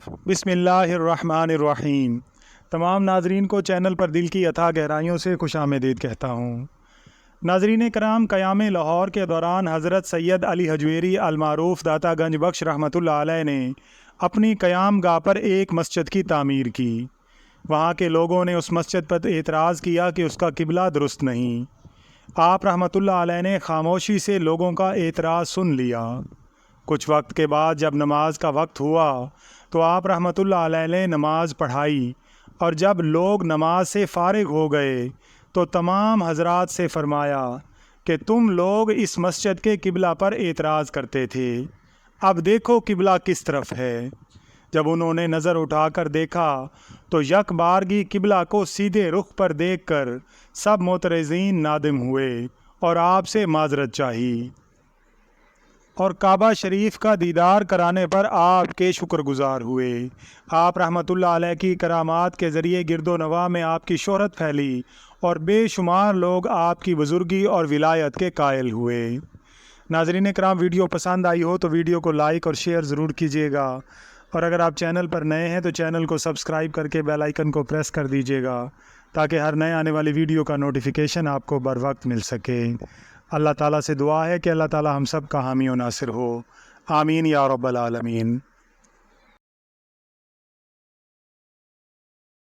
بسم اللہ الرحمن الرحیم۔ تمام ناظرین کو چینل پر دل کی اتھاہ گہرائیوں سے خوش آمدید کہتا ہوں۔ ناظرین کرام، قیام لاہور کے دوران حضرت سید علی حجویری المعروف داتا گنج بخش رحمۃ اللہ علیہ نے اپنی قیام گاہ پر ایک مسجد کی تعمیر کی۔ وہاں کے لوگوں نے اس مسجد پر اعتراض کیا کہ اس کا قبلہ درست نہیں۔ آپ رحمۃ اللہ علیہ نے خاموشی سے لوگوں کا اعتراض سن لیا۔ کچھ وقت کے بعد جب نماز کا وقت ہوا تو آپ رحمۃ اللہ علیہ نے نماز پڑھائی، اور جب لوگ نماز سے فارغ ہو گئے تو تمام حضرات سے فرمایا کہ تم لوگ اس مسجد کے قبلہ پر اعتراض کرتے تھے، اب دیکھو قبلہ کس طرف ہے۔ جب انہوں نے نظر اٹھا کر دیکھا تو یک بارگی قبلہ کو سیدھے رخ پر دیکھ کر سب معترضین نادم ہوئے اور آپ سے معذرت چاہی، اور کعبہ شریف کا دیدار کرانے پر آپ کے شکر گزار ہوئے۔ آپ رحمۃ اللہ علیہ کی کرامات کے ذریعے گرد و نواح میں آپ کی شہرت پھیلی اور بے شمار لوگ آپ کی بزرگی اور ولایت کے قائل ہوئے۔ ناظرین کرام، ویڈیو پسند آئی ہو تو ویڈیو کو لائک اور شیئر ضرور کیجیے گا، اور اگر آپ چینل پر نئے ہیں تو چینل کو سبسکرائب کر کے بیل آئیکن کو پریس کر دیجیے گا تاکہ ہر نئے آنے والی ویڈیو کا نوٹیفیکیشن آپ کو بر وقت مل سکے۔ اللہ تعالیٰ سے دعا ہے کہ اللہ تعالیٰ ہم سب کا حامی و ناصر ہو، آمین یا رب العالمین۔